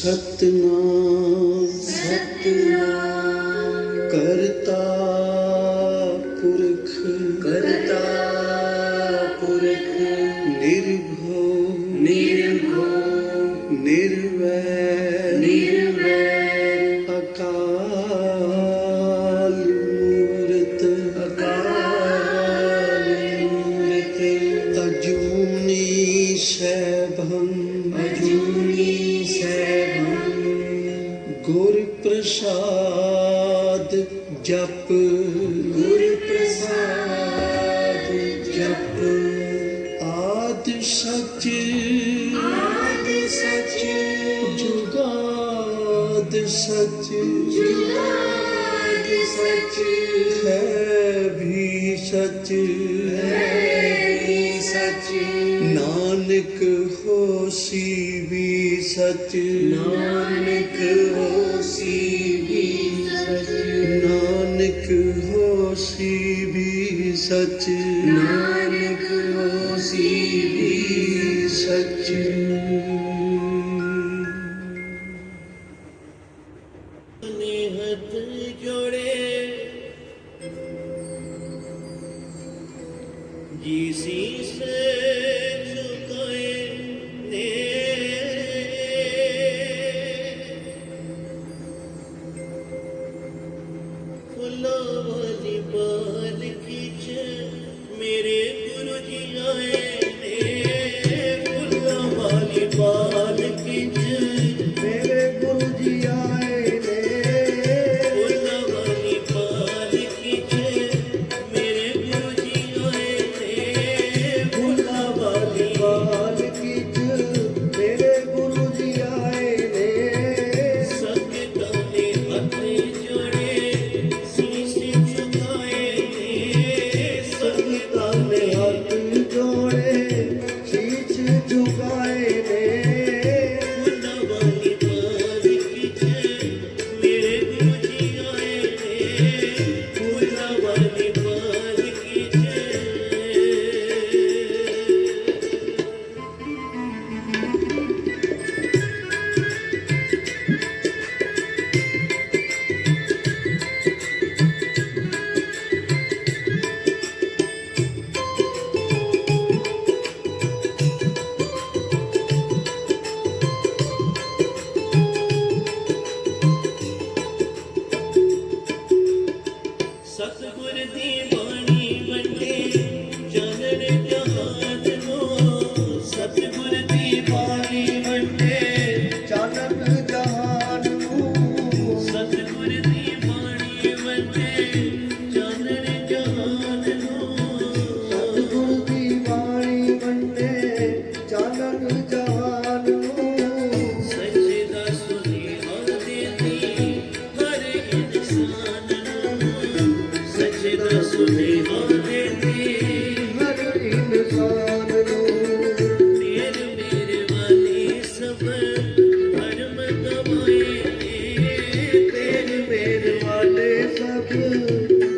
ਸਤਿਨਾਮ ਸਤਿਨਾਮ ਕਰਤਾ ਪੁਰਖ ਕਰਤਾ ਪੁਰਖ ਨਿਰਭਉ ਨਿਰਭਉ ਨਿਰਵੈਰ ਨਿਰਵੈਰ ਅਕਾਲ ਮੂਰਤ ਅਕਾਲ ਮੂਰਤ ਅਜੂਨੀ ਸੈਭੰ ਅਜੂਨੀ ਸੈਭੰ ਗੁਰ ਪ੍ਰਸਾਦ ਜਪ ਗੁਰ ਪ੍ਰਸਾਦ ਜਪ ਆਦਿ ਸਚ ਆਦਿ ਸਚ ਜੁਗਾਦ ਸਚ ਜੁਗਾਦ ਸਚ ਹੈ ਵੀ ਸਚ ਹੈ ਵੀ ਸਚ ਨਾਨਕ ਹੋਸੀ ਵੀ ਸਚ ਨਾਨਕ ਹੋਸੀ ਵੀ ਸਚ ਨਾਨਕ ਹੋਸੀ ਵੀ ਸਚ ਨਾਨਕ ਹੋਸੀ ਵੀ ਸਚ ਹੱਥ ਜੋੜੇ ਜੀ ਸੀਸ ਝੁਕਾਏ ਨੇ ਫੁੱਲਾਂ ਵਾਲੀ ਪਾਲਕੀ ਚ ਮੇਰੇ ਗੁਰੂ ਜੀ ਆਏ ਨੇ ਫੁੱਲਾਂ ਵਾਲੀ ਪਾਲਕੀ ਚ ਮੇਰੇ ਗੁਰੂ ਜੀ ਆਏ ਨੇ ਫੁੱਲਾਂ ਵਾਲੀ ਪਾਲਕੀ ਚ ਮੇਰੇ ਗੁਰੂ ਜੀ ਆਏ ਨੇ ਫੁੱਲਾਂ ਵਾਲੀ ਪਾਲਕੀ ਚ ਮੇਰੇ ਗੁਰੂ ਜੀ ਆਏ ਨੇ ਸੰਗਤਾਂ ਨੇ ਹੱਥ ਜੋੜੇ ਸੀਸ ਝੁਕਾਏ ਨੇ ਸੰਗਤਾਂ ਨੇ ਹੱਥ ਜੋੜੇ ਸ਼ੀਸ਼ ਝੁਕਾਏ ਨੇ ਫੁੱਲਾਂ ਵਾਲੀ ਪਾਲਕੀ ਚ ਮੇਰੇ ਗੁਰੂ ਜੀ ਆਏ ਨੇ ਫੁੱਲਾਂ ਵਾਲੀ ਪਾਲਕੀ ਚ ਸਤਿਗੁਰ ਦੀ ਬਾਣੀ ਵੰਡੇ ਚਾਨਣ ਜਹਾਨ ਨੂੰ ਸਤਿਗੁਰ ਦੀ ਬਾਣੀ ਵੰਡੇ ਚਾਨਣ ਜਹਾਨ ਨੂੰ ਸਤਿਗੁਰ ਦੀ ਬਾਣੀ ਵੰਡੇ ਚਾਨਣ ਜਹਾਨ ਨੂੰ ਸਤਿਗੁਰ ਦੀ ਬਾਣੀ ਵੰਡੇ ਚਾਨਣ ਜਹਾਨ ਨੂੰ ਸੱਚੇ ਦਾ ਸੁਨੇਹਾ ਦੇਤੀ ਹਰ ਇਨਸਾਨ ਨੂੰ ਸੱਚੇ ਦਾ ਸੁਨੇਹਾ ਦੇਤੀ ਹਰ ਇਨਸਾਨ ਨੂੰ ਤੇਰੇ ਮੇਰੇ ਵਾਲੀ ਸਭ ਧਰਮ ਗਵਾਏ ਨੇ ਤੇਰੇ ਮੇਰੇ ਵਾਲੇ ਸਭ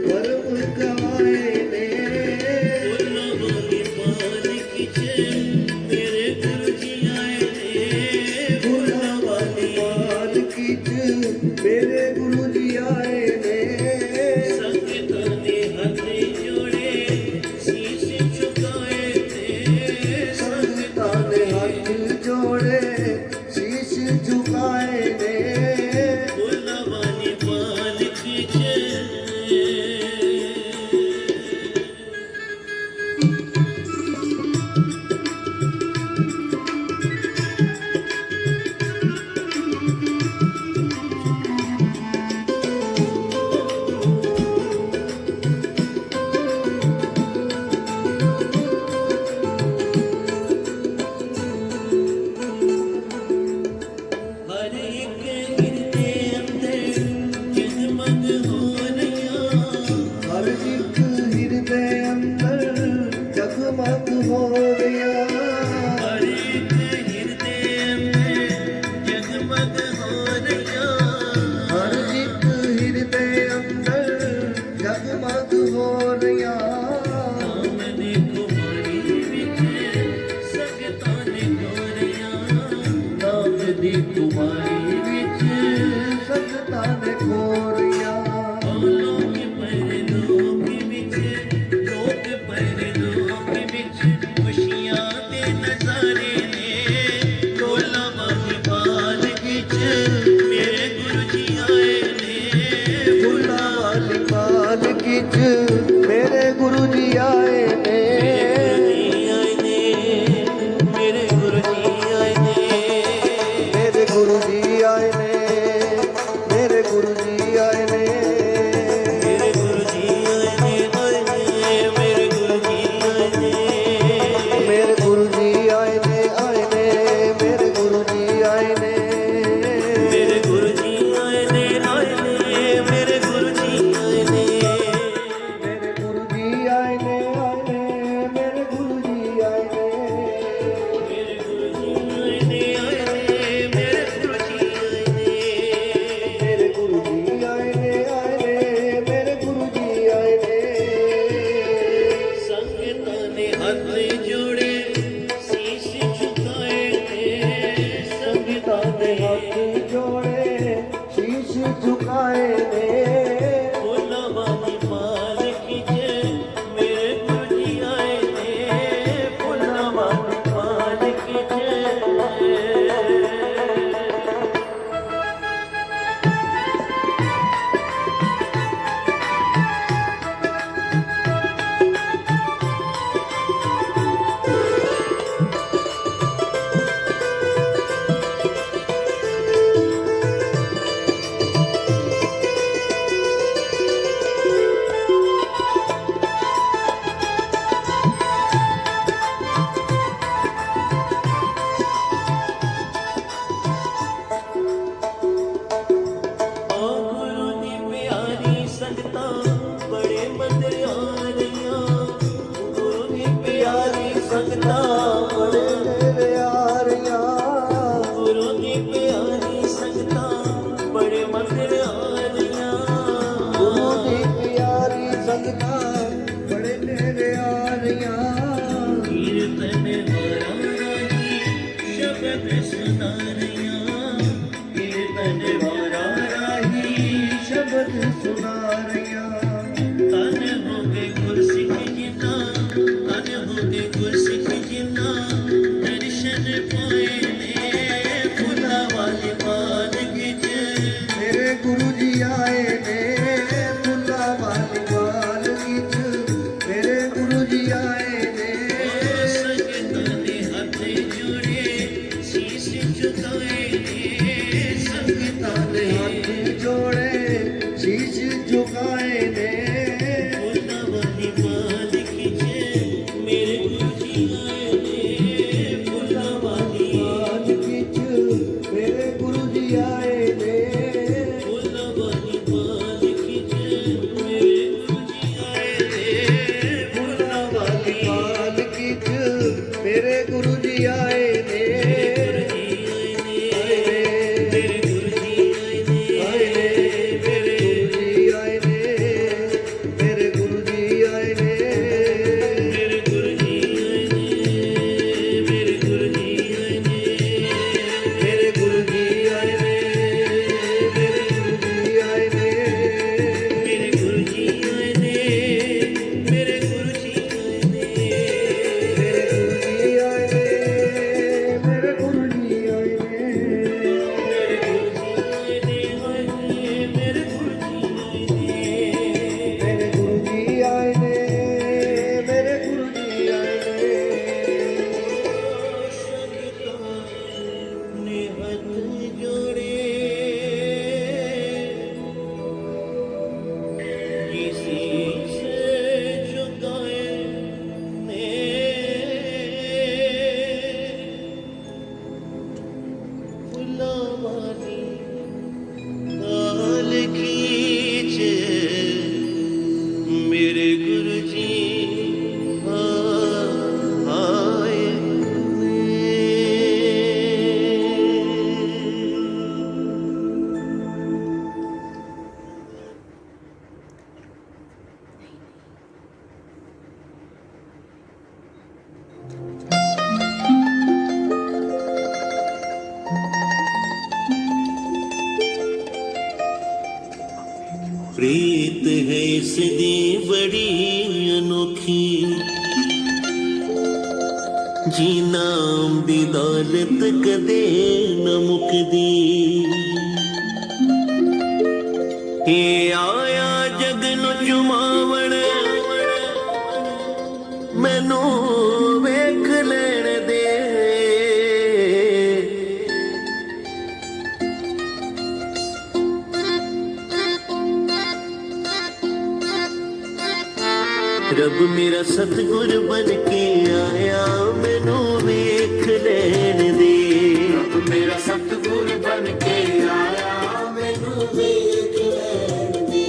ਪਰਮ ਗਵਾਏ ਨੇ ਫੁੱਲਾਂ ਵਾਲੀ ਪਾਲਕੀ ਚ ਮੇਰੇ ਗੁਰੂ ਜੀ ਸ਼ਬਦ ਸੁਨਾਰਿਆ ਕੀਰਤਨ ਵਾਰਾ ਰਾਹੀ ਸ਼ਬਦ ਸੁਣਾ ਰਹੀਆਂ ਤਨ ਹੋ ਗਏ ਗੁਰਸਿੱਖ ਜਿਨਾ ਤਨ ਹੋ ਗਏ ਗੁਰਸਿੱਖ ਜਿਨਾ ਦਰਸ਼ਨ ਪਾਏ ਨੇ ਫੁੱਲਾਂ ਵਾਲੀ ਪਾਲਕੀ ਚ ਮੇਰੇ ਗੁਰੂ ਜੀ ਆਏ ਨੇ ਫੁੱਲਾਂ ਵਾਲੀ ਪਾਲਕੀ ਚ ਮੇਰੇ ਗੁਰੂ ਜੀ ਆਏ ਨੇ ਸੰਗਤਾਂ ਦੇ ਹੱਥ ਜੋੜੇ ਸੀਸ ਝੁਕਾਏ ਨੇ ਸੰਗਤਾਂ ਦੇ ਦੇ ਹੱਥ ਜੋੜੇ ਸ਼ੀਸ਼ ਝੁਕਾਏ ਨੇ ਫੁੱਲਾਂ ਵਾਲੀ ਪਾਲਕੀ ਚ ਮੇਰੇ ਗੁਰੂ ਜੀ ਆਏ ਨੇ ਫੁੱਲਾਂ ਵਾਲੀ ਪਾਲਕੀ ਚ ਮੇਰੇ ਗੁਰੂ ਜੀ ਆਏ ਨੇ ਫੁੱਲਾਂ ਵਾਲੀ ਪਾਲਕੀ ਚ ਮੇਰੇ ਗੁਰੂ ਜੀ ਆਏ ਨੇ ਫੁੱਲਾਂ ਵਾਲੀ ਪਾਲਕੀ ਚ ਮੇਰੇ ਗੁਰੂ ਜੀ ਆਏ ਨੇ ਮੇਰੇ ਗੁਰੂ ਜੀ ਆਏ ਨੇ ਆਏ ਨੇ ਮੇਰੇ ਗੁਰੂ ਜੀ ਆਏ ਨੇ ਮੇਰੇ ਗੁਰੂ ਜੀ ਆਏ ਨੇ ਮੇਰੇ ਗੁਰੂ ਜੀ ਆਏ ਨੇ ਮੇਰੇ ਗੁਰੂ ਜੀ ਆਏ ਨੇ ਮੇਰੇ ਗੁਰੂ ਜੀ ਆਏ ਨੇ ਮੇਰੇ ਗੁਰੂ ਜੀ ਆਏ ਨੇ ਮੇਰੇ ਗੁਰੂ ਜੀ ਆਏ ਨੇ ਮੇਰੇ ਗੁਰੂ ਜੀ ਆਏ ਨੇ ਮੇਰੇ ਗੁਰੂ ਜੀ ਆਏ ਨੇ ਮੇਰੇ ਗੁਰੂ ਜੀ ਆਏ ਨੇ ਨੇ ਹੱਥ ਜੋੜੇ ਸੀਸ ਝੁਕਾਏ ਨੇ ਫੁੱਲਾਂ ਵਾਲੀ ਪਾਲਕੀ ਚ ਮੇਰੇ ਗੁਰੂ ਜੀ ਆਏ ਨੇ प्रीत है इसदी बड़ी अनोखी जी नाम दी दौलत कदे न मुकदी ये आया जग नु चुमावण मैनू वेख लेण दे रब मेरा सतगुर बन के आया मैनू वेख लेण दे रब मेरा सतगुर बन के आया मैनू वेख लैण दे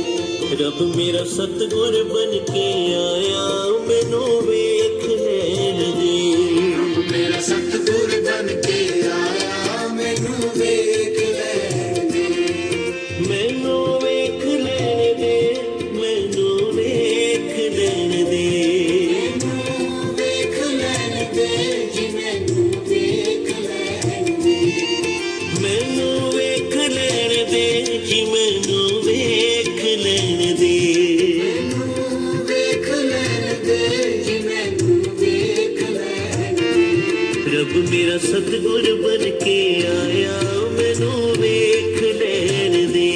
रब मेरा सतगुर बन के आया मैनू वेख लेण दे मेरा सतगुर बन के आया मैनू वेख लैण दे मैनू वेख लेण दे मैनू वेख लेण दे मैनू वेख लैण दे जी मैनू वेख लैण दे मैनू वेख लेण दे जी मैनू वेख लेण दे मैनू वेख लैण दे जी मैनू वेख लैण दे रब मेरा सतगुर बन के आया मैनू वेख लेण दे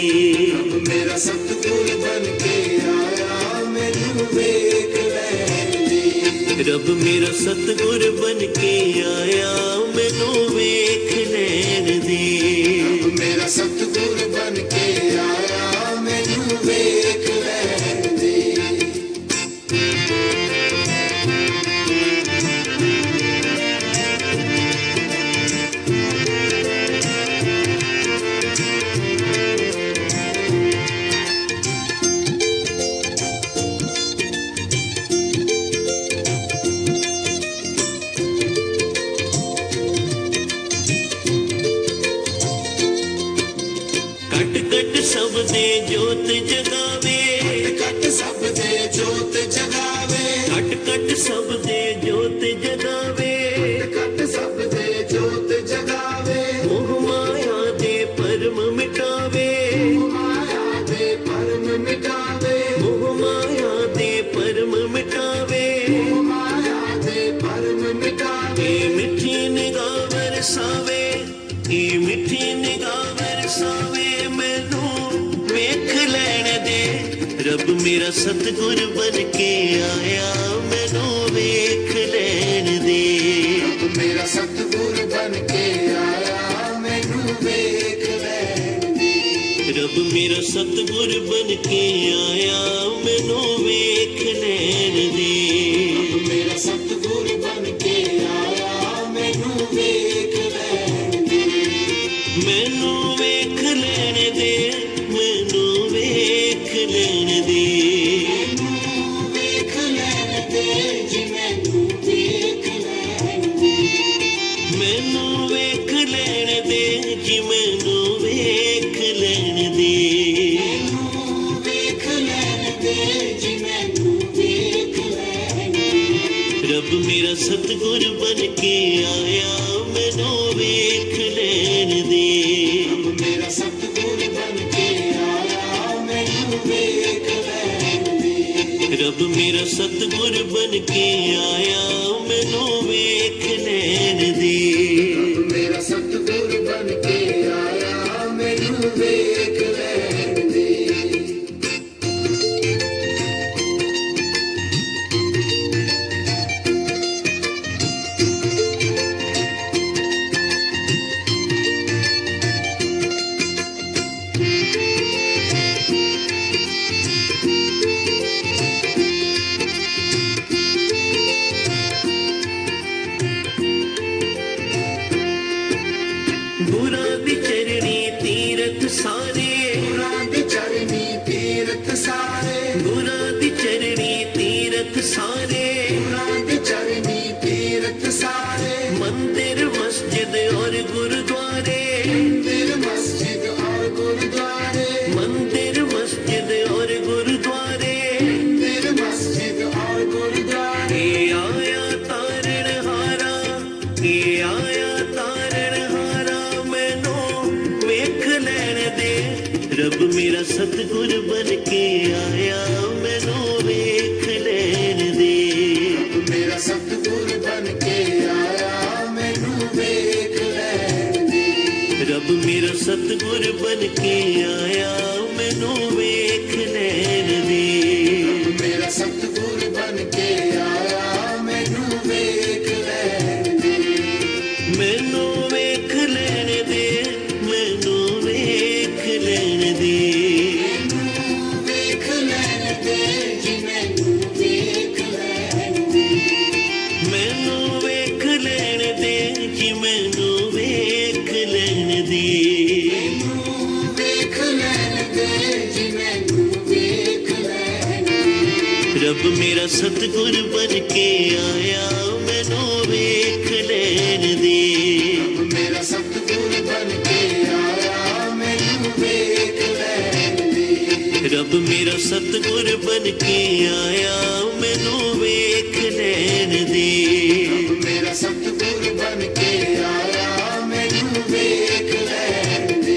मेरा सतगुर बन के आया मैनू वेख लैण दे रब मेरा सतगुर बन के आया मैनू वेख लेण दे मेरा सतगुर बन के आया मैनू वेख लैण दे दे जोत जगावे कट सब दे जोत जगावे कट कट सब दे जोत जगावे कट सब दे जोत जगावे ਵਰਸਾਵੇ ਇਹ ਮਿੱਠੀ ਨਿਗਾਹ ਵਰਸਾਵੇ ਮੈਨੂੰ ਵੇਖ ਲੈਣ ਦੇ ਰੱਬ ਮੇਰਾ ਸਤਿਗੁਰ ਬਣ ਕੇ ਆਇਆ ਮੈਨੂੰ ਵੇਖ ਲੈਣ ਦੇ ਮੇਰਾ ਸਤਿਗੁਰ ਬਣ ਕੇ ਆਇਆ ਮੈਨੂੰ ਵੇਖ ਲੈਣ ਦੇ ਰੱਬ ਮੇਰਾ ਸਤਿਗੁਰ ਬਣ ਕੇ ਆਇਆ ਮੈਨੂੰ ਵੇਖ ਲੈਣ ਦੇ ਮੇਰਾ ਸਤਿਗੁਰ ਬਣ ਕੇ ਆਇਆ ਮੈਨੂੰ ਵੇਖ ਲੈਣ ਦੇ ਮੈਨੂੰ ਵੇਖ ਲੈਣ ਦੇ ਮੈਨੂੰ ਵੇਖ ਲੈਣ ਦੇ ਮੈਨੂੰ ਵੇਖ ਲੈਣ ਦੇ ਜੀ ਮੈਨੂੰ ਵੇਖ ਲੈਣ ਦੇ ਮੈਨੂੰ ਵੇਖ ਲੈਣ ਦੇ ਜੀ ਮੈਨੂੰ ਵੇਖ ਲੈਣ ਦੇ ਮੈਨੂੰ ਵੇਖ ਲੈਣ ਦੇ ਜੀ ਮੈਨੂੰ ਵੇਖ ਲੈਣ ਦੇ ਰੱਬ ਮੇਰਾ ਸਤਿਗੁਰ ਬਣ ਕੇ ਆਇਆ ਮੈਨੂੰ ਵੇਖ ਲੈਣ ਦੇ ਮੇਰਾ ਸਤਿਗੁਰ ਬਣ ਕੇ ਆਇਆ ਮੈਨੂੰ ਵੇਖ ਲੈਣ ਦੇ ਰੱਬ ਮੇਰਾ ਸਤਿਗੁਰ ਬਣ ਕੇ ਆਇਆ ਮੈਨੂੰ ਵੇਖ ਲੈਣ ਦੇ ਮੇਰਾ ਸਤਿਗੁਰ ਬਣ ਕੇ ਆਇਆ ਮੈਨੂੰ ਵੇਖ ਲੈਣ ਦੇ ਗੁਰਾਂ ਦੀ ਚਰਣੀ ਤੀਰਥ ਸਾਰੇ ਗੁਰਾਂ ਦੀ ਚਰਨੀ ਤੀਰਥ ਸਾਰੇ ਗੁਰਾਂ ਦੀ ਚਰਣੀ ਤੀਰਥ ਸਾਰੇ ਗੁਰਾਂ ਦੀ ਚਰਨੀ ਤੀਰਥ ਸਾਰੇ ਮੰਦਿਰ ਮਸਜਿਦ ਔਰ ਗੁਰਦੁਆਰੇ ਮੰਦਿਰ ਮਸਜਿਦ ਔਰ ਗੁਰਦੁਆਰੇ ਮੰਦਿਰ ਮਸਜਿਦ ਔਰ ਗੁਰਦੁਆਰੇ ਮੰਦਿਰ ਮਸਜਿਦ ਔਰ ਗੁਰਦੁਆਰੇ ਇਹ ਆਇਆ ਤਾਰਨ ਹਾਰਾ ਇਹ ਆਇਆ ਤਾਰਨ ਹਾਰਾ ਮੈਨੂੰ ਵੇਖ ਲੈਣ ਦੇ ਰੱਬ ਮੇਰਾ ਸਤਿਗੁਰ ਬਣ ਕੇ ਆਇਆ ਮੈਨੂੰ ਵੇਖ ਲੈਣ ਦੇ ਮੇਰਾ ਸਤਿਗੁਰ ਬਣ ਕੇ ਆਇਆ ਮੈਨੂੰ ਵੇਖ ਲੈਣ ਦੇ ਰੱਬ ਮੇਰਾ ਸਤਿਗੁਰ ਬਣ ਕੇ ਆਇਆ ਮੈਨੂੰ ਵੇਖ ਲੈਣ ਦੇ ਮੇਰਾ ਸਤਿਗੁਰ ਬਣ ਕੇ ਆਇਆ ਮੈਨੂੰ ਵੇਖ ਲੈਣ ਦੇ ਮੈਨੂੰ ਵੇਖ ਲੈਣ ਦੇ ਮੈਨੂੰ ਵੇਖ ਲੈਣ ਦੇ ਮੈਨੂੰ ਵੇਖ ਲੈਣ ਦੇ ਜੀ ਮੈਨੂੰ ਵੇਖ ਲੈਣ ਦੇ ਮੈਨੂੰ ਵੇਖ ਲੈਣ ਦੇ ਜੀ ਮੈਨੂੰ ਵੇਖ ਲੈਣ ਦੇ ਮੈਨੂੰ ਵੇਖ ਲੈਣ ਦੇ ਜੀ ਮੈਨੂੰ ਵੇਖ ਲੈਣ ਦੇ ਰੱਬ ਮੇਰਾ ਸਤਿਗੁਰ ਬਣ ਕੇ ਆਇਆ ਮੈਨੂੰ ਵੇਖ ਲੈਣ ਦੇ ਮੇਰਾ ਸਤਿਗੁਰ ਬਣ ਕੇ ਆਇਆ ਮੈਨੂੰ ਵੇਖ ਲੈਣ ਦੇ ਰੱਬ ਮੇਰਾ ਸਤਿਗੁਰ ਬਣ ਕੇ ਆਇਆ ਮੈਨੂੰ ਵੇਖ ਲੈਣ ਦੇ ਮੇਰਾ ਸਤਿਗੁਰ ਬਣ ਕੇ ਆਇਆ ਮੈਨੂੰ ਵੇਖ ਲੈਣ ਦੇ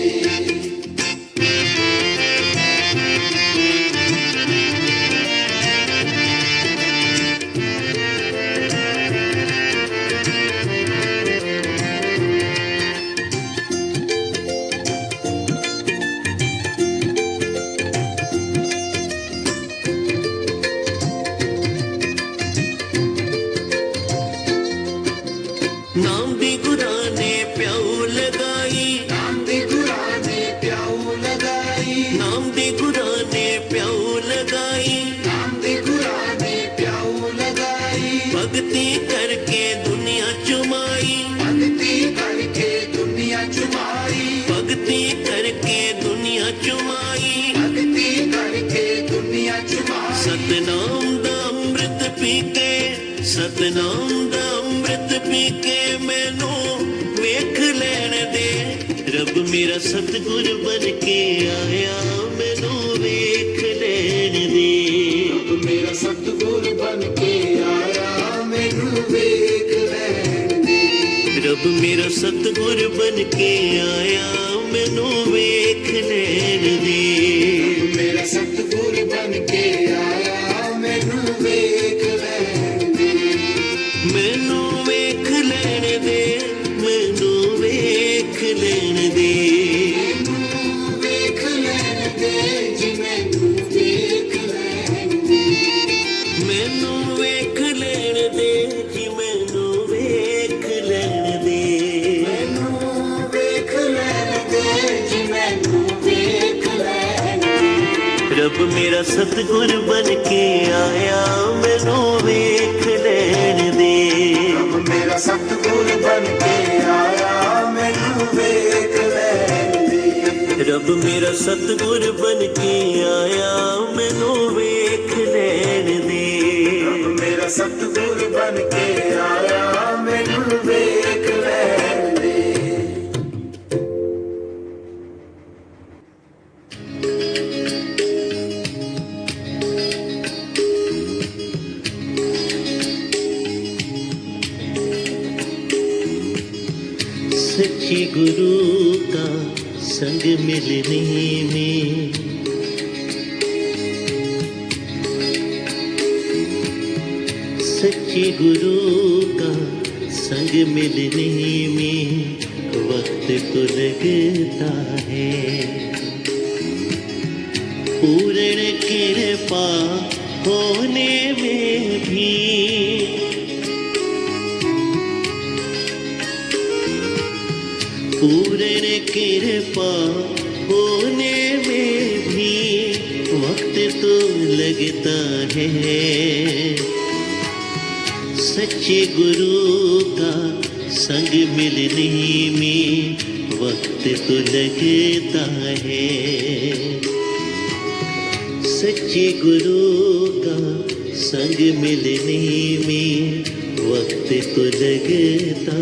ਨਾਮ ਦੀ ਗੁਰਾਂ ਨੇ ਪਿਆਉ ਲਗਾਈ ਨਾਮ ਦੀ ਗੁਰਾਂ ਨੇ ਪਿਆਉ ਲਗਾਈ ਨਾਮ ਦੀ ਗੁਰਾਂ ਨੇ ਪਿਆਉ ਲਗਾਈ ਨਾਮ ਦੀ ਗੁਰਾਂ ਨੇ ਪਿਆਉ ਲਗਾਈ ਭਗਤੀ ਕਰਕੇ ਦੁਨੀਆ ਚੁਮਾਈ ਭਗਤੀ ਕਰਕੇ ਦੁਨੀਆ ਚੁਮਾਈ ਭਗਤੀ ਕਰਕੇ ਦੁਨੀਆ ਚੁਮਾਈ ਭਗਤੀ ਕਰਕੇ ਦੁਨੀਆ ਚੁਮਾਈ ਸਤਨਾਮ ਦਾ ਅੰਮ੍ਰਿਤ ਪੀ ਕੇ ਸਤਨਾਮ ਦਾ ਅੰਮ੍ਰਿਤ ਪੀ ਕੇ ਮੈਨੂੰ ਵੇਖ ਲੈਣ ਦੇ ਰੱਬ ਮੇਰਾ ਸਤਿਗੁਰ ਬਣ ਕੇ ਆਇਆ ਮੈਨੂੰ ਵੇਖ ਲੈਣ ਦੇ ਮੇਰਾ ਸਤਿਗੁਰ ਬਣ ਕੇ ਆਇਆ ਮੈਨੂੰ ਵੇਖ ਲੈਣ ਦੇ ਰੱਬ ਮੇਰਾ ਸਤਿਗੁਰ ਬਣ ਕੇ ਆਇਆ ਮੈਨੂੰ ਵੇਖ ਲੈਣ ਦੇ ਮੇਰਾ ਸਤਿਗੁਰ ਬਣ ਕੇ ਆਇਆ ਮੈਨੂੰ ਵੇਖ ਲੈਣ ਦੇ ਮੈਨੂੰ ਵੇਖ ਲੈਣ ਦੇ ਮੈਨੂੰ रब मेरा सतगुर बन के आया मैनू वेख लैण दे रब मेरा सतगुर बन के आया मैनू वेख लैण दे रब मेरा सतगुर बन के आया मैनू वेख लैण दे रब मेरा सतगुर बन के आया मैनू वेख लैण दे सच्चे गुरु का संग मिलने में सच्चे गुरु का संग मिलने में वक्त तो लगता है पूर्ण कृपा होने में भी पूर्ण कृपा होने में भी वक्त तो लगता है सच्चे गुरु का संग मिलने में वक्त तो लगता है सच्चे गुरु का संग मिलने में वक्त तो लगता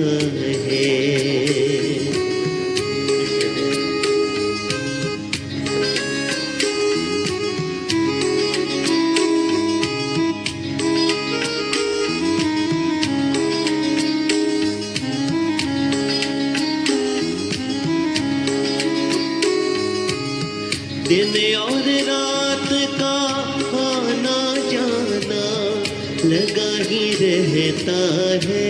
है दिन और रात का आना जाना लगा ही रहता है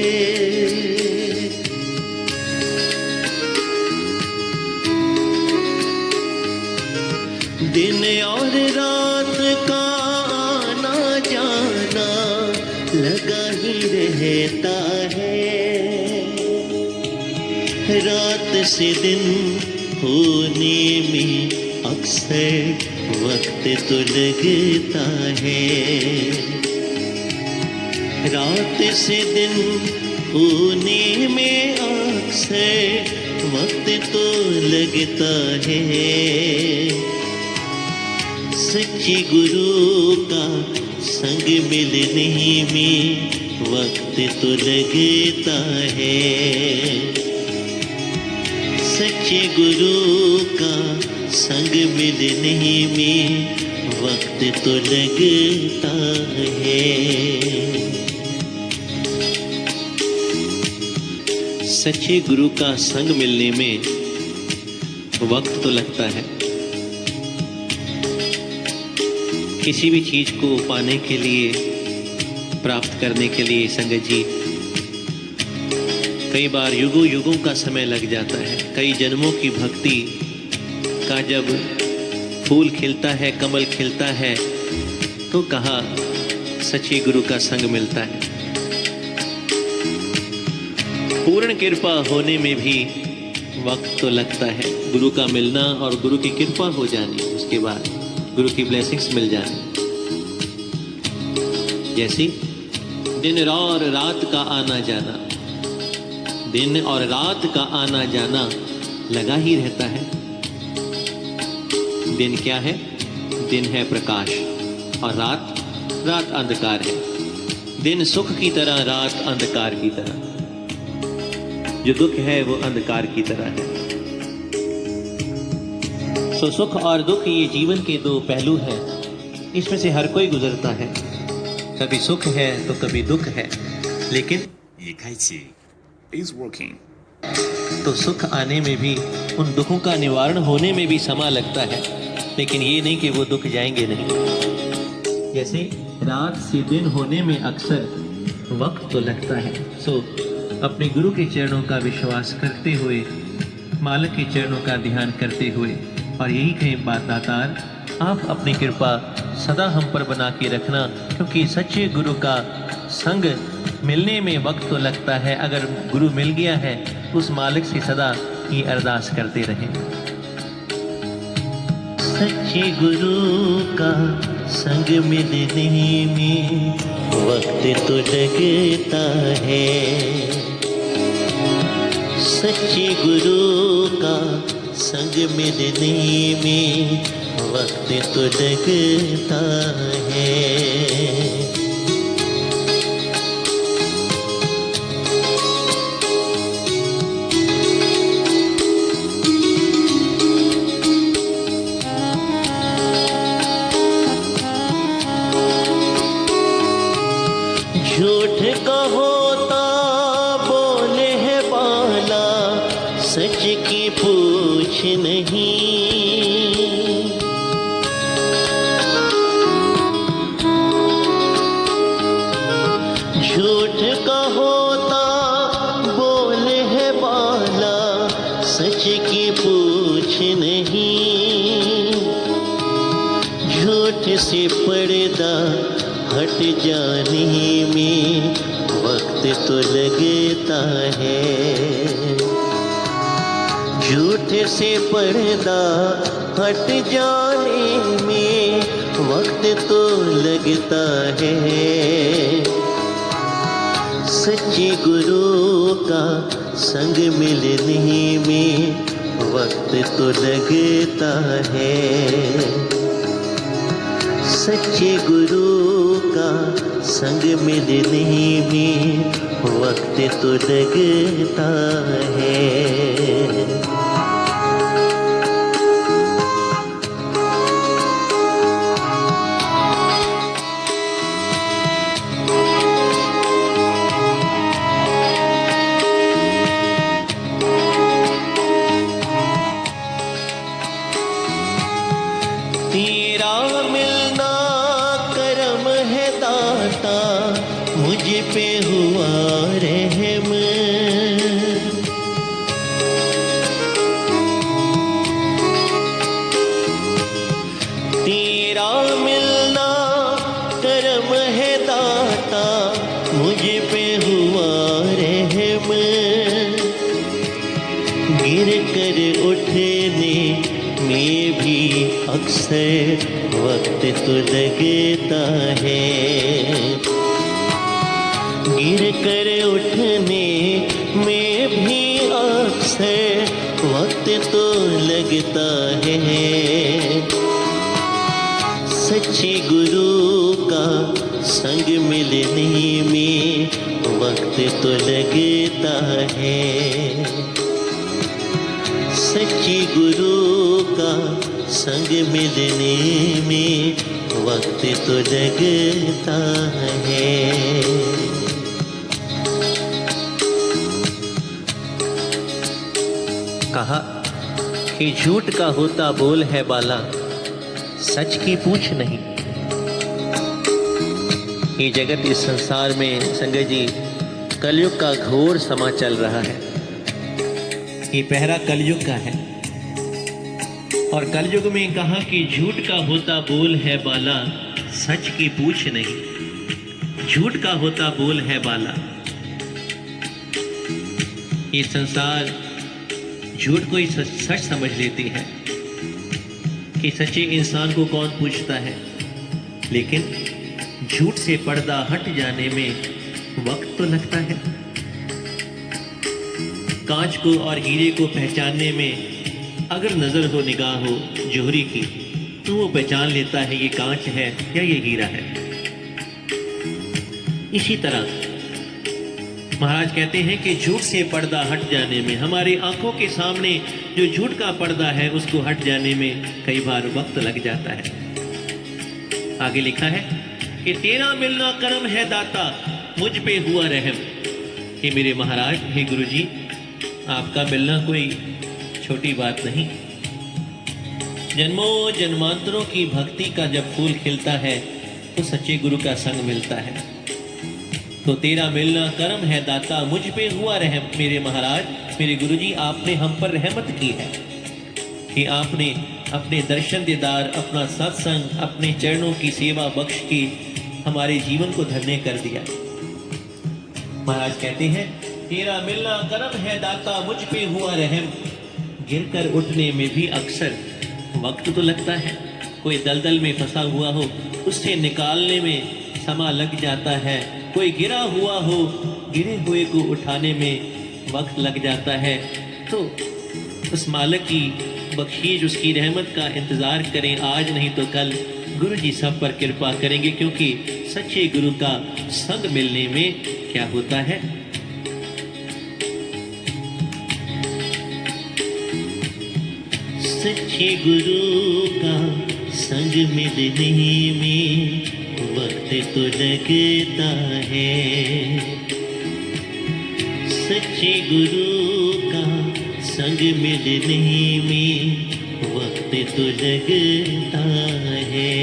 दिन और रात का आना जाना लगा ही रहता है रात से दिन होने में अक्सर वक्त तो लगता है रात से दिन होने में अक्सर वक्त तो लगता है सच्चे गुरु का संग मिलने में वक्त तो लगता है सच्चे गुरु का संग मिलने में वक्त तो लगता है सच्चे गुरु का संग मिलने में वक्त तो लगता है किसी भी चीज को पाने के लिए प्राप्त करने के लिए संगत जी कई बार युगों युगों का समय लग जाता है कई जन्मों की भक्ति का जब फूल खिलता है कमल खिलता है तो कहा सच्चे गुरु का संग मिलता है पूर्ण कृपा होने में भी वक्त तो लगता है गुरु का मिलना और गुरु की कृपा हो जानी उसके बाद गुरु की ब्लेसिंग्स मिल जानी जैसे दिन और रात का आना जाना दिन और रात का आना जाना लगा ही रहता है दिन क्या है दिन है प्रकाश और रात अंधकार है दिन सुख की तरह रात अंधकार की तरह जो दुख है वो अंधकार की तरह है सो सुख और दुख ये जीवन के दो पहलू हैं इसमें से हर कोई गुजरता है कभी सुख है तो कभी दुख है लेकिन已开启 is working तो सुख आने में भी उन दुखों का निवारण होने में भी समय लगता है लेकिन ये नहीं कि वो दुख जाएंगे नहीं जैसे रात से दिन होने में अक्सर वक्त तो लगता है सो अपने गुरु के चरणों का विश्वास करते हुए मालिक के चरणों का ध्यान करते हुए और यही कहें बात दातार आप अपनी कृपा सदा हम पर बना के रखना क्योंकि सच्चे गुरु का संग मिलने में वक्त तो लगता है अगर गुरु मिल गया है उस मालिक से सदा ये अरदास करते रहें सच्चे गुरु का संग मिलने में वक्त तो लगता है। सच्चे गुरु का संग मिलने में वक्त तो लगता है। झूठ का होता बोले है बाला, सच की पूछ नहीं। झूठ का होता बोले है बाला, सच की पूछ नहीं। झूठ से पर्दा हट जाने में वक्त तो लगता है। झूठ से पर्दा हट जाने में वक्त तो लगता है। सच्चे गुरु का संग मिलने में वक्त तो लगता है। सच्चे गुरु का संग मिलने में वक्त तो लगता है। तेरा मिलना करम है दाता, मुझ पे हुआ रहम। तेरा मिलना करम है दाता, मुझ पे हुआ रहम। गिर कर उठने में भी अक्सर वक्त तो लगता है। गिर कर उठने में भी अक्सर वक्त तो लगता है। सच्चे गुरु का संग मिलने में वक्त तो लगता है। सच्चे गुरु का संग मिलने में वक्त तो लगता है। कहा कि झूठ का होता बोल है बाला, सच की पूछ नहीं। ये जगत, इस संसार में संगत जी कलयुग का घोर समा चल रहा है। ये पहरा कलयुग का है और कलयुग में कहा कि झूठ का होता बोल है बाला, सच की पूछ नहीं। झूठ का होता बोल है बाला। ये संसार झूठ को ही सच समझ लेती है कि सच्चे इंसान को कौन पूछता है। लेकिन झूठ से पर्दा हट जाने में वक्त तो लगता है। कांच को और हीरे को पहचानने में अगर नजर हो, निगाह हो जोहरी की, तो वो पहचान लेता है ये कांच है या ये हीरा है। इसी तरह महाराज कहते हैं कि झूठ से पर्दा हट जाने में, हमारे आंखों के सामने जो झूठ का पर्दा है उसको हट जाने में कई बार वक्त लग जाता है। आगे लिखा है कि तेरा मिलना करम है दाता, मुझ पे हुआ रहम। हे मेरे महाराज, हे गुरुजी, आपका मिलना कोई छोटी बात नहीं। जन्मों जन्मांतरों की भक्ति का जब फूल खिलता है तो सच्चे गुरु का संग मिलता है। तो तेरा मिलना करम है दाता, मुझ पे हुआ रहम। मेरे महाराज, मेरे गुरुजी, आपने हम पर रहमत की है कि आपने अपने दर्शन दीदार, अपना सत्संग, अपने चरणों की सेवा बख्श के हमारे जीवन को धन्य कर दिया। महाराज कहते हैं तेरा मिलना करम है दाता, मुझ पे हुआ रहम। गिरकर उठने में भी अक्सर वक्त तो लगता है। कोई दलदल में फंसा हुआ हो, उससे निकालने में समय लग जाता है। कोई गिरा हुआ हो, गिरे हुए को उठाने में वक्त लग जाता है। तो उस मालिक की बख्शीश, उसकी रहमत का इंतज़ार करें, आज नहीं तो कल गुरु जी सब पर कृपा करेंगे, क्योंकि सच्चे गुरु का संग मिलने में क्या होता है। सच्चे गुरु का संग मिलने में वक्त तो लगता है। सच्चे गुरु का संग मिलने में वक्त तो लगता है।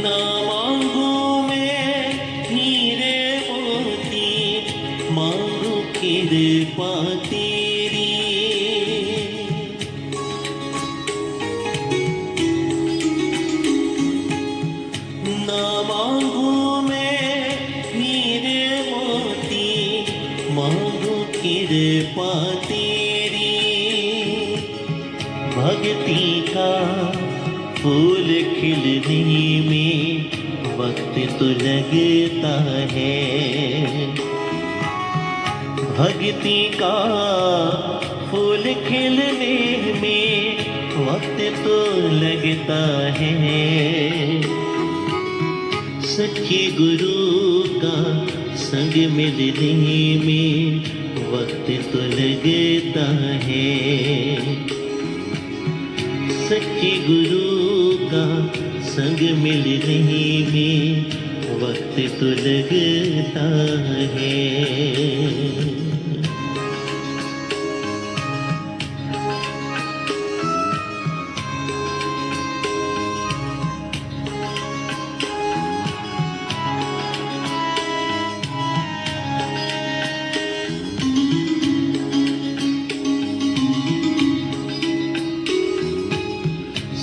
ना मांगू मैं हीरे मोती, मांगू कृपा तेरी। ना मांगू मैं हीरे मोती, मांगू कृपा तेरी। भक्ति का फूल खिलने में वक्त तो लगता है। भक्ति का फूल खिलने में वक्त तो लगता है। सच्चे गुरु का संग मिलने में वक्त तो लगता है। सच्चे गुरु का संग मिलने में वक्त तो लगता है।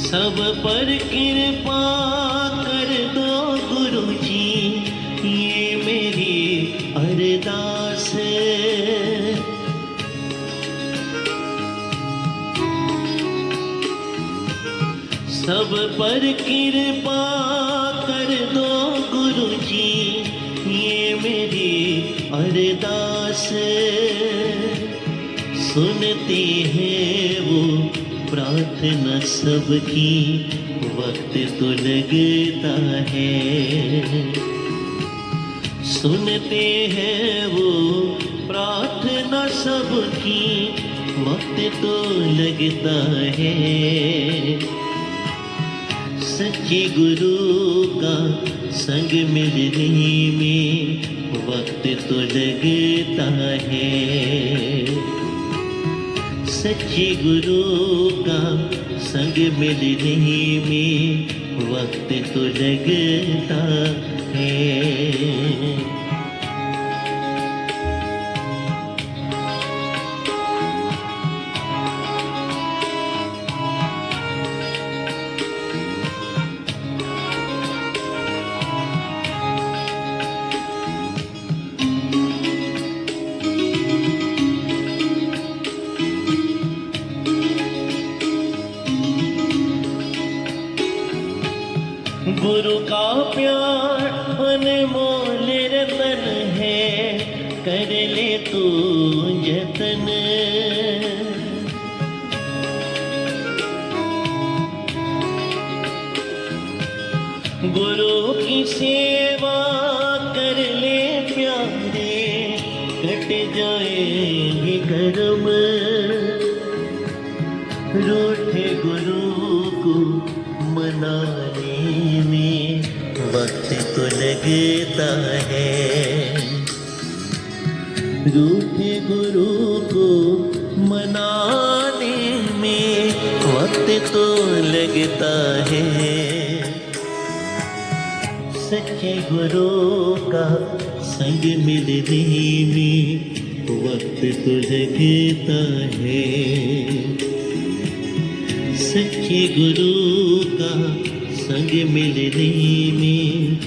सब पर कृपा कर दो गुरु जी, ये मेरी अरदास है। सब पर कृपा कर दो गुरु जी, ये मेरी अरदास है। सुनते हैं वो प्रार्थना सबकी, वक्त तो लगता है। सुनते हैं वो प्रार्थना सबकी, वक्त तो लगता है। सच्चे गुरु का संग मिलने में वक्त तो लगता है। सच्चे गुरु का संग मिलने में वक्त तो लगता है। गुरु का प्यार अनमोल रतन है, कर ले तू जतन। गुरु की सेवा कर ले प्यारे, कट जाएंगे कर्म। रूठे गुरु को मनाने में वक्त तो लगता है। रूठे गुरु को मनाने में वक्त तो लगता है। सच्चे गुरु का संग मिलने में वक्त तो लगता है। सच्चे गुरु का संग मिलने में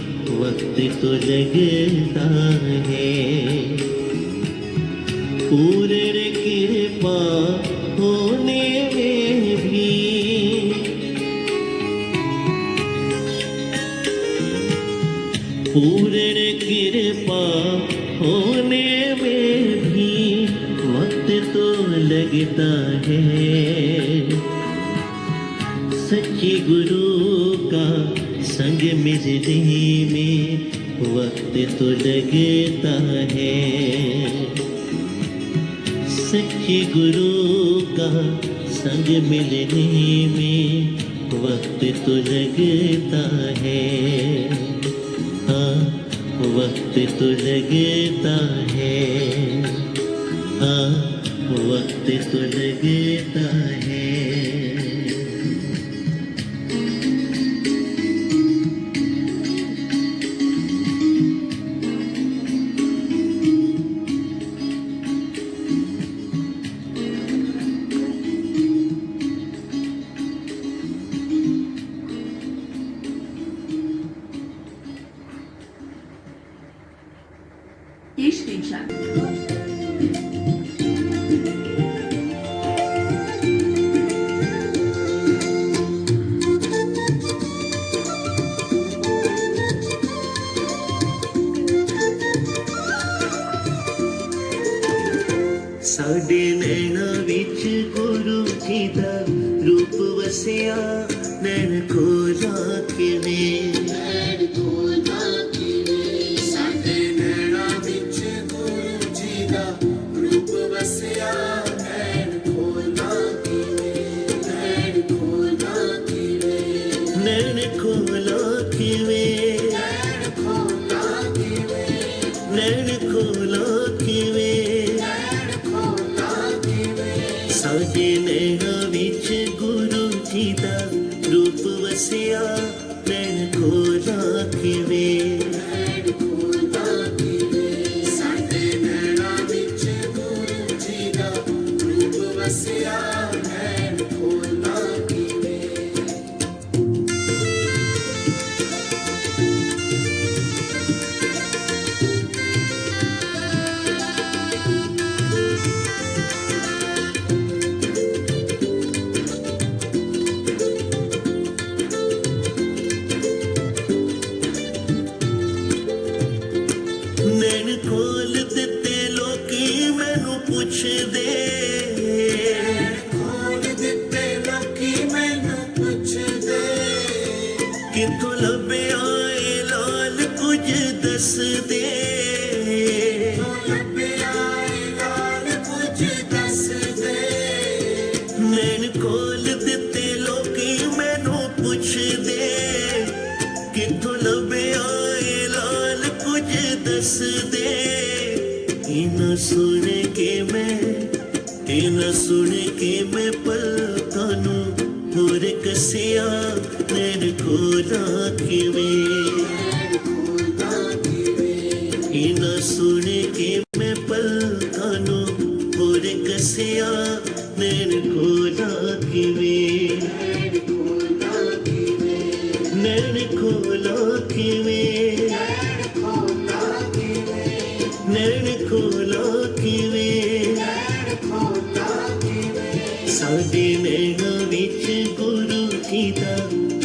वक्त तो लगता है, पूर्ण कृपा होने में भी पूर्ण कृपा होने में भी वक्त तो लगता है। सच्चे गुरु का संग मिलने में वक्त तो लगता है। सच्चे गुरु का संग मिलने में वक्त तो लगता है। हाँ, वक्त तो लगता है। हाँ, वक्त तो लगता है। ये स्क्रीनशॉट साडे नैना विच गुरु जी दा रूप वसिया, नैन खोला किवें ਸਾਡੇ ਨੈਣਾ ਵਿੱਚ ਗੁਰੂ ਜੀ ਦਾ ਰੂਪ ਵਸਿਆ, ਨੈਣ ਖੋਲਾ ਕਿਵੇਂ, ਨੈਣ ਖੋਲਾ ਕਿਵੇਂ, ਨੈਣ ਖੋਲਾ ਕਿਵੇਂ, ਨੈਣ ਖੋਲਾ ਕਿਵੇਂ, ਨੈਣ ਖੋਲਾ ਕਿਵੇਂ, ਨੈਣ ਖੋਲਾ ਕਿਵੇਂ, ਸਾਡੇ ਨੈਣਾ ਵਿੱਚ ਗੁਰੂ ਜੀ ਦਾ ਰੂਪ ਵਸਿਆ, ਨੈਣ ਖੋਲਾ ਕਿਵੇਂ। ਨੈਣ ਖੋਲਾ ਕਿਵੇਂ, ਸਾਡੇ ਨੈਣਾ ਵਿੱਚ ਗੁਰੂ ਜੀ ਦਾ ਰੂਪ ਵਸਿਆ, ਨੈਣ ਖੋਲਾ ਕਿਵੇਂ। ਨੈਣ ਖੋਲ ਦਿੱਤੇ ਲੋਕੀ ਮੈਨੂੰ ਪੁੱਛਦੇ, ਖੋਲ ਦਿੱਤੇ ਲੋਕੀ ਮੈਨੂੰ ਪੁੱਛਦੇ, ਕਿੱਥੋਂ ਲੱਭਿਆ ਏ ਲਾਲ ਕੁਝ ਦੱਸਦੇ। ਲੱਭਿਆ ਏ ਲਾਲ ਕੁਝ ਦੱਸਦੇ, ਨੈਣ ਖੋਲ ਦਿੱਤੇ ਲੋਕੀ ਮੈਨੂੰ ਪੁੱਛਦੇ, ਕਿੱਥੋਂ ਲੱਭਿਆ ਏ ਲਾਲ ਕੁਝ ਦੱਸਦੇ। ਇਹਨਾਂ ਸੁਣ ਕੇ ਮੈਂ ਪਲਕਾਂ ਨੂੰ ਹੋਰ ਕੱਸਿਆ, ਨੈਣ ਖੋਲਾ ਕਿਵੇਂ। ਇਹਨਾਂ ਸੁਣ ਕੇ ਮੈਂ ਪਲਕਾਂ ਨੂੰ ਹੋਰ ਕੱਸਿਆ, ਨੈਣ ਖੋਲਾ ਕਿਵੇਂ। ਨੈਣ ਖੋਲਾ ਕਿਵੇਂ, ਨੈਣ ਖੋਲਾ ਕਿਵੇਂ, ਸਾਡੇ ਨੈਣਾ ਵਿੱਚ ਗੁਰੂ ਜੀ ਦਾ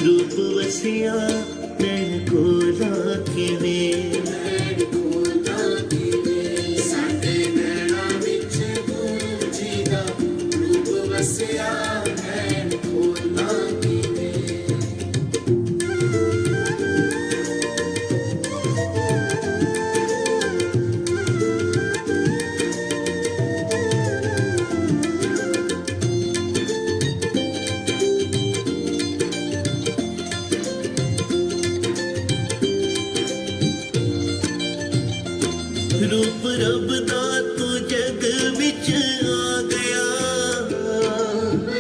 ਰੂਪ ਵਸਿਆ, ਨੈਣ ਖੋਲਾ ਕਿਵੇਂ। ਸਾਡੇ ਨੈਣਾ ਵਿੱਚ ਗੁਰੂ ਜੀ ਦਾ ਰੂਪ ਵਸਿਆ, ਨੈਣ ਖੋਲਾ ਕਿਵੇਂ। ਰੂਪ ਰੱਬ ਦਾ ਤੂੰ ਜਗ ਵਿੱਚ ਆ ਗਿਆ,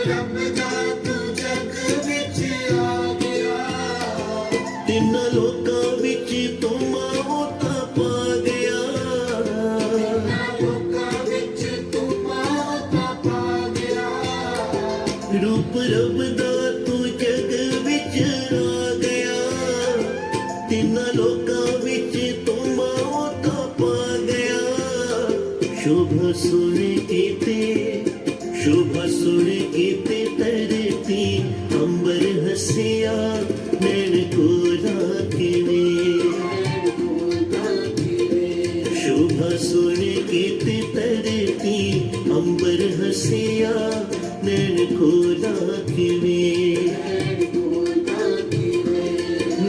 ਰੱਬ ਦਾ ਤੂੰ ਜਗ ਵਿੱਚ ਆ ਗਿਆ, ਤਿੰਨਾਂ ਲੋਕਾਂ ਵਿੱਚ ਤੂੰ ਮੌਤਾਂ ਪਾ ਗਿਆ। ਲੋਕਾਂ ਵਿੱਚ ਤੂੰ ਮੌਤਾਂ ਪਾ ਗਿਆ, रूप रब दा तू जग विच आ गया तिन्ना लोकां विच तू मौत पा गया शोभा सुन कीते शोभा सुन कीते तरती अंबर हसिया नैन कोला किवें शोभा सुन कीते तरती अंबर हसिया नैन खोला किवें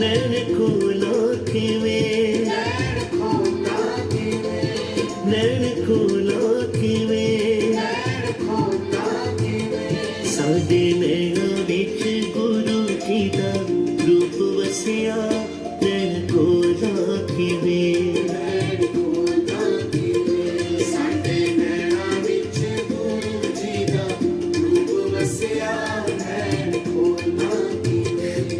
नैन खोला किवें नैन खोला किवें साडे नैना विच गुरु जी दा रूप वसिया नैन खोला किवें ਸਾਡੇ ਨੈਣਾਂ ਵਿੱਚ ਗੁਰੂ ਜੀ ਦਾ ਰੂਪ ਵਸਿਆ ਨੈਣ ਖੋਲ੍ਹਾਂ ਕਿਵੇਂ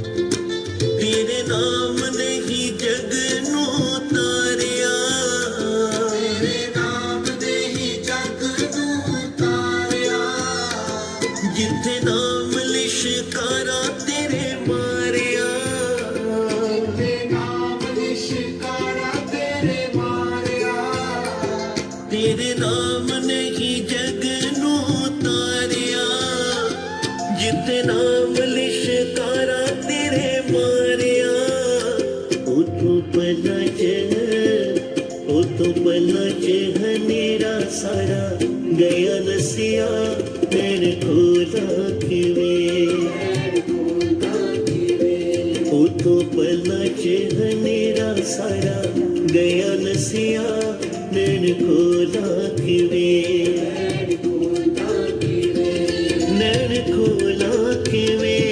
तेरे नाम ने ही जग नू तारिया ਤੇਰੇ ਨਾਮ ਦੇ ਹੀ ਜਗ ਨੂੰ ਤਾਰਿਆ जिथे नाम लिशकारा तेरे मारिया ਤੇ ਨਾਮ ਨਿਸ਼ਕਾਰਾ ਤੇਰੇ ਮਾਰਿਆ तेरे नाम ने ही जग नू तारिया जिथे नाम लिशकारा तेरे मारिया उतों पला हनेरा सारा गया नसिया नैन खोला किवें उतों पला हनेरा सारा गया नसिया नैन खोला किवें नैन खोला किवें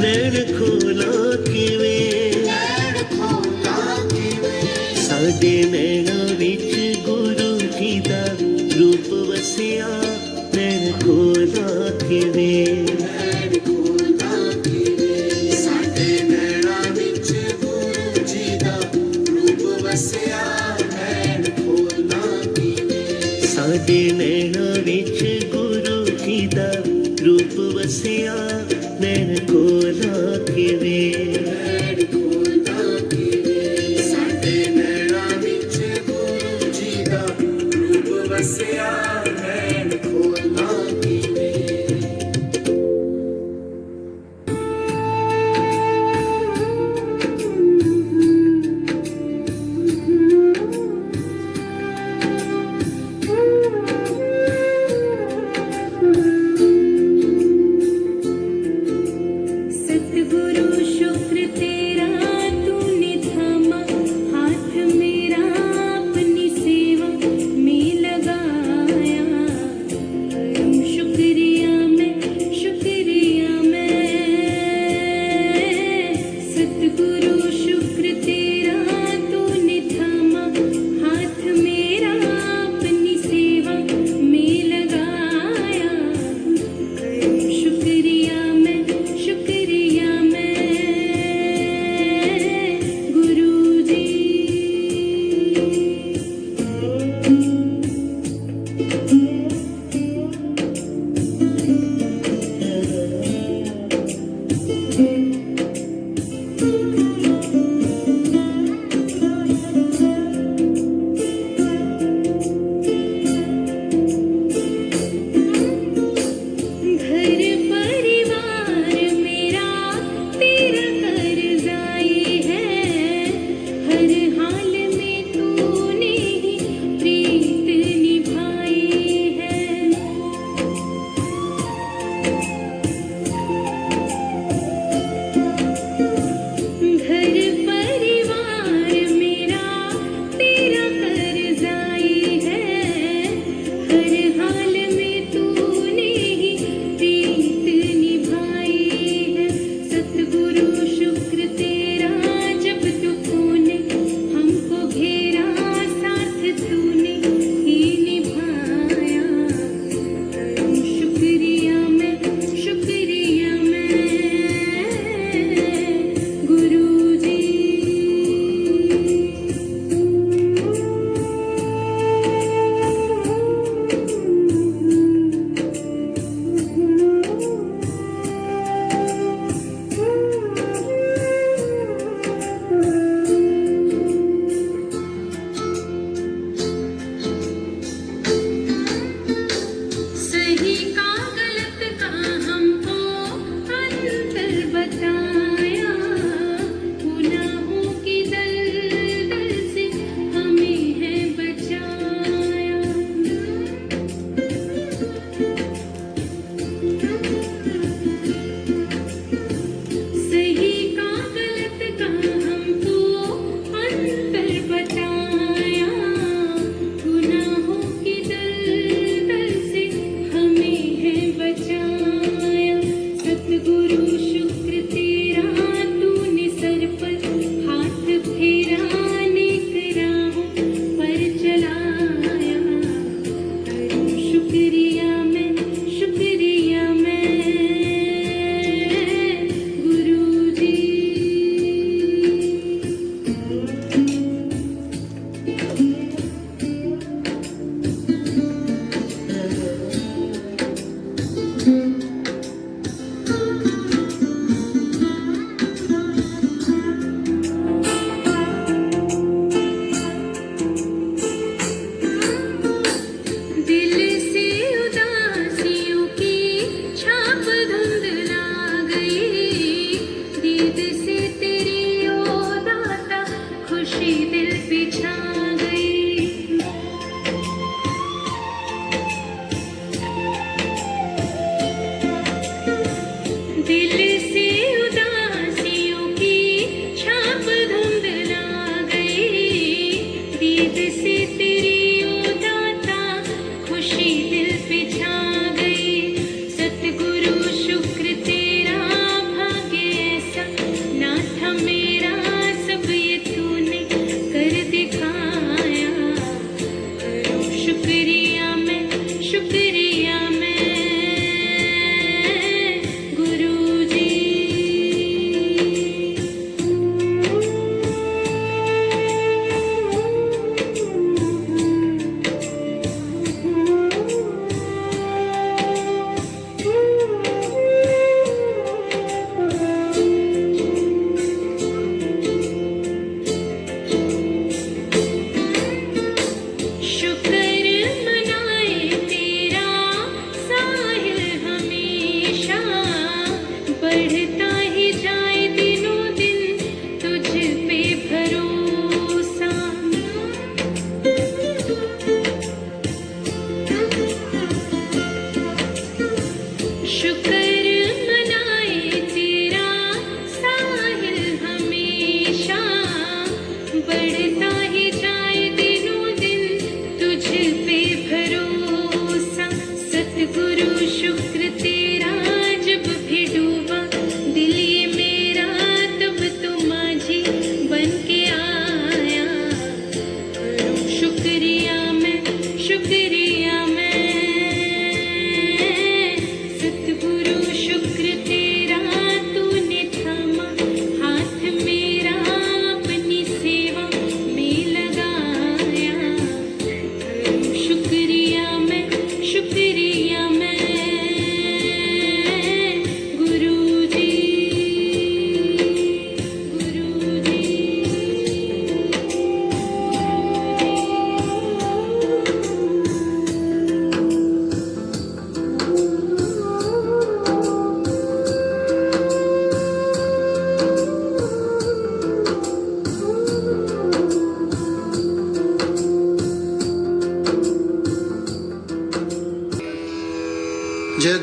नैन खोला किवें साडे नैना विच गुरु जी दा रूप वसिया नैन खोला किवें ਸਾਡੇ ਨੈਣਾਂ ਵਿੱਚ ਗੁਰੂ ਜੀ ਦਾ ਰੂਪ ਵਸਿਆ ਨੈਣ ਖੋਲ੍ਹਾਂ ਕਿਵੇਂ साडे नैना विच गुरु जी दा रूप वसिया नैन खोला किवें ਸਾਡੇ ਨੈਣਾਂ ਵਿੱਚ ਗੁਰੂ ਜੀ ਦਾ ਰੂਪ ਵਸਿਆ ਨੈਣ ਖੋਲ੍ਹਾਂ ਕਿਵੇਂ सतगुरु शुक्र तेरा तूने थामा हाथ मेरा अपनी सेवा में लगाया करम शुक्रिया मैं सतगुरु शुक्र तेरा तूने थामा हाथ मेरा अपनी सेवा में लगाया करम शुक्रिया मैं गुरु जी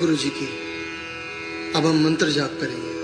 गुरु जी की। अब हम मंत्र जाप करेंगे।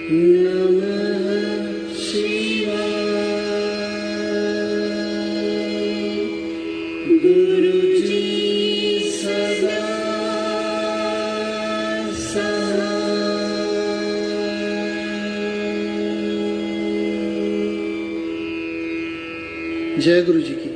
नमः गुरु जी सदा सहाय। जय गुरु जी की।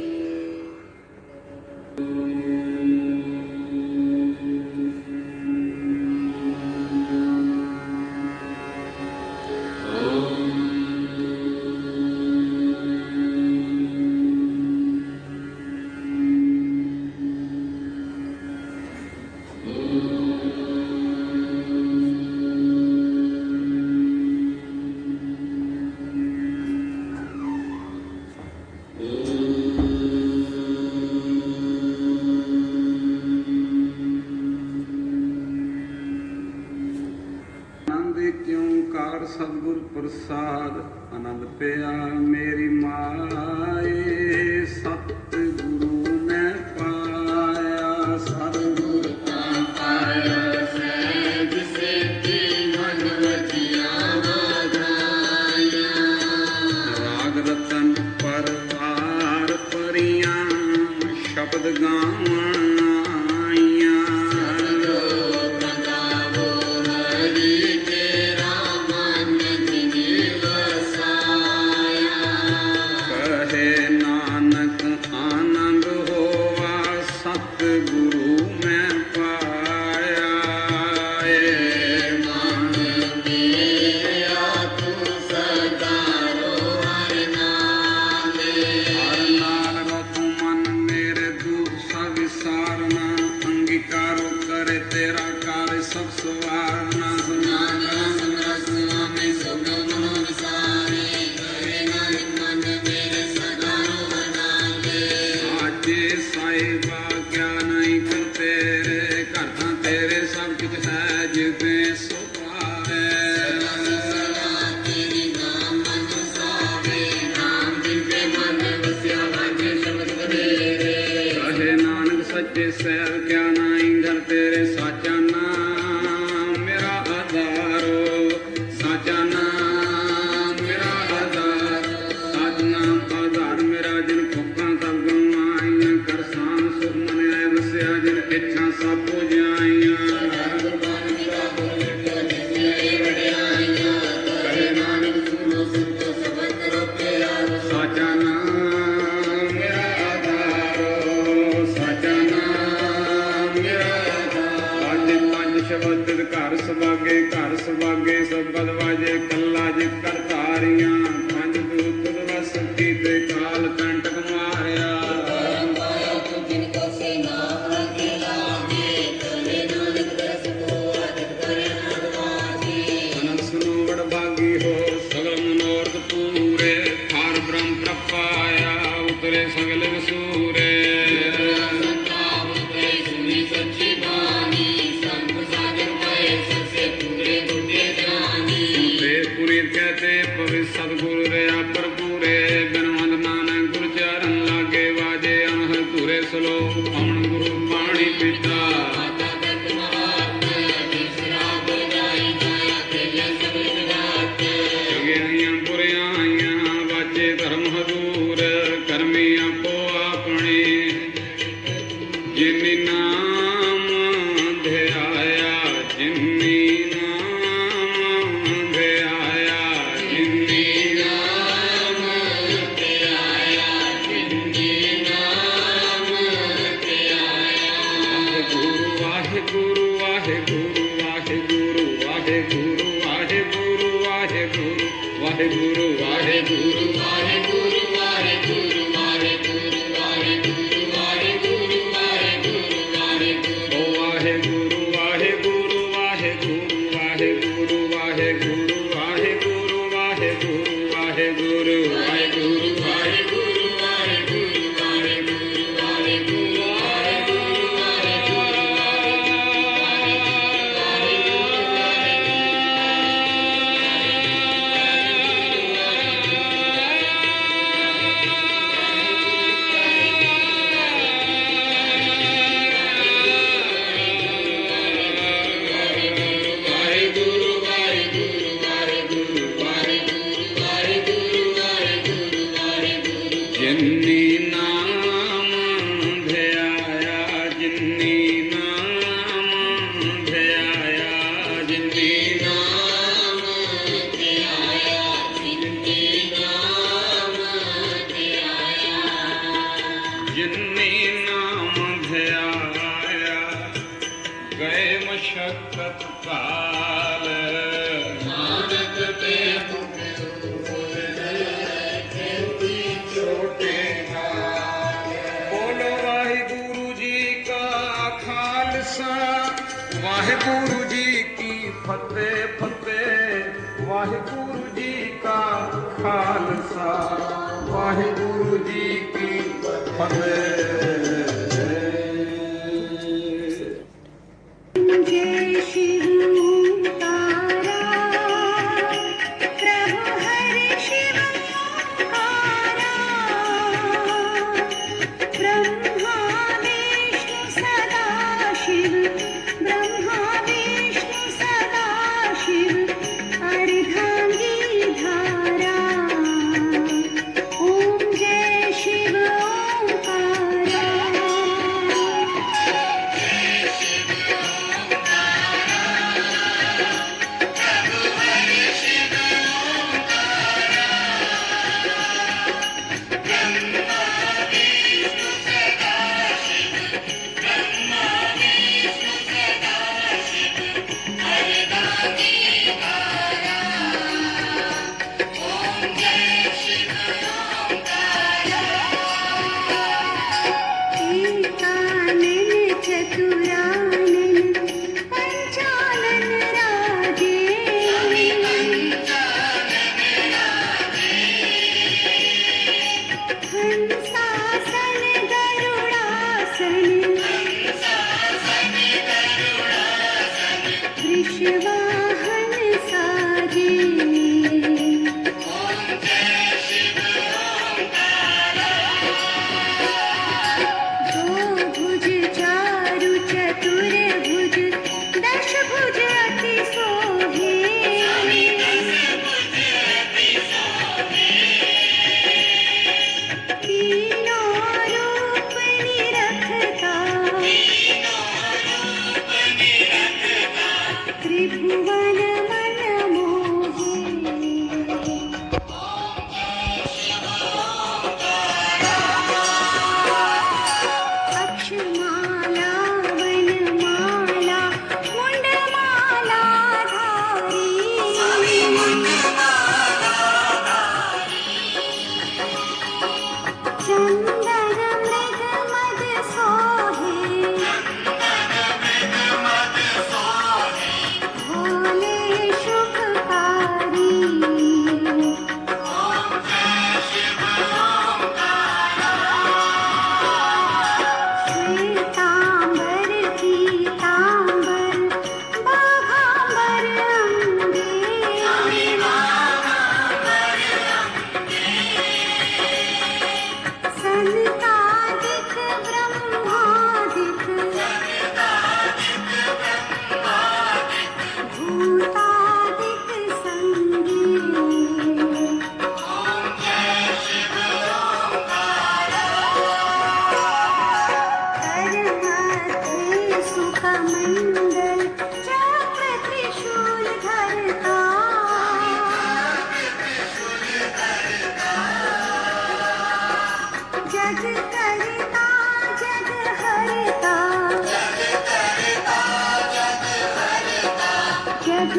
ਆਨੰਦ ਕਿਉਂ ਕਾਰ ਸਤਿਗੁਰ ਪ੍ਰਸਾਦ ਆਨੰਦ ਪਿਆ ਮੇਰੀ ਮਾਏ ਸਤਿਗੁਰੂ ਨੇ ਪਾਇਆ ਸਤਿਗੁਰ ਤਾਂ ਪਾਇਆ ਸਹਿਜ ਸੇਤੀ ਮਨ ਵਜਿਆ ਵਧਾਇਆ ਰਾਗ ਰਤਨ ਪਰਵਾਰ ਪਰੀਆਂ ਸ਼ਬਦ ਗਾਵਾਂ ਸਹਿਬ ਕਿਆ ਨਾਈ ਘਰ ਤੇਰੇ ਸਾਚਾ ਨਾਮ ਮੇਰਾ ਆਧਾਰੋ ਸਾਚਾ ਨਾਮ ਮੇਰਾ ਆਧਾਰ ਸਾਚ ਨਾਮ ਆਧਾਰ ਮੇਰਾ ਜਿਨ ਭੁੱਖਾਂ ਸਭ ਗਵਾਈਆਂ ਕਰਸਾਨ ਸੁਖ ਮਨ ਆਏ ਵਸਿਆ ਜਿਨ ਇੱਛਾ ਸਭ ਪੁਜਾਈਆਂ ਕਰੇ ਨਾਨਕ ਸੁਣੋ ਸੁਣੋ ਸਬਦ ਕਰੋ ਪਿਆਰ ਸਾਚਾ ਨਾਮ ਮੇਰਾ ਆਧਾਰੋ ਸਾਚਾ ਸ਼ਬਦ ਘਰ ਸੁਭਾਗੇ ਸਬਦ ਵਾਜੇ ਕੱਲਾ ਜਿ ਕਰਤਾਰੀਆਂ ਪੰਜ ਦੂਤ ਵਸ ਕੀਤੇ ਕਾਲ ਕੰਟਕ ਮਾਰਿਆ ਅਨੰਦ ਸੁਨੋ ਵਡ ਭਾਗੀ ਹੋ ਸਗਲ ਮਨੋਰਥ ਪੂਰੇ ਖਾਰ ਬ੍ਰਹਮ ਪ੍ਰਪਾਇਆ ਉਤਰੇ ਸਗਲ ਵਸੂਰੇ ਸਤਿਗੁਰੂ ਰਿਆ ਭਰਪੂਰੇ ਬਿਨਵੰਦ ਨਾਨਕ ਗੁਰ ਚਰਨ ਲਾਗੇ ਵਾਜੇ ਅਨਹਦ ਧੂਰੇ ਸਲੋ ਅਮਨ ਗੁਰੂ ਬਾਣੀ ਪੀਤਾ ਚੰਗਿਆਈਆਂ ਬੁਰੀਆਂ ਆਈਆਂ ਵਾਜੇ ਧਰਮ ਹਜ਼ੂਰ ਕਰਮੀ ਆਪੋ ਆਪਣੀ ਜਿਨੀ ਨਾਮ ਧਿਆਇਆ ਜਿਨੀ ਵਾਹਿਗੁਰੂ ਵਾਹਿਗੁਰੂ ਵਾਹਿਗੁਰੂ ਵਾਹਿਗੁਰੂ ਵਾਹਿਗੁਰੂ ਵਾਹਿਗੁਰੂ ਵਾਹਿਗੁਰੂ ਵਾਹਿਗੁਰੂ ਵਾਹਿਗੁਰੂ ਵਾਹਿਗੁਰੂ ਵਾਹਿਗੁਰੂ ਵਾਹਿਗੁਰੂ ਵਾਹਿਗੁਰੂ ਵਾਹਿਗੁਰੂ ਵਾਹਿਗੁਰੂ ਵਾਹਿਗੁਰੂ ਵਾਹਿਗੁਰੂ ਵਾਹਿਗੁਰੂ तुझे आया गए मशक्कत काल नानक ते छोटे बोलो वाहिगुरु जी का खालसा वाहिगुरु जी की फतेह फतेह वाहिगुरु जी का खालसा वाहिगुरु जी की फतेह। जय शिव ओंकारा प्रभु हरि शिव ओंकारा ब्रह्मा विष्णु सदा शिव ब्रह्मा विष्णु सदा शिव अर्धांगी धारा ओम जय शिव ओंकारा। एकानन चतुरानन पंचानन राजे हंसासन गरुडासन वृषवाहन साजे दो भुज चारु चतुर्भुज दश भुज अति सोहे तीनों रूप निरखता त्रिभुवन मन मोहे अक्षमाला वनमाला मुंडमाला धारी चंदन मृग मद सोहे भोले सुखकारी श्वेतांबर पीतांबर बाघांबर अंगे सनकादिक ब्रह्मादिक भूतादिक संगे करमध्य सुखमंडल चक्र त्रिशूल धरता जग करता जग हरता जग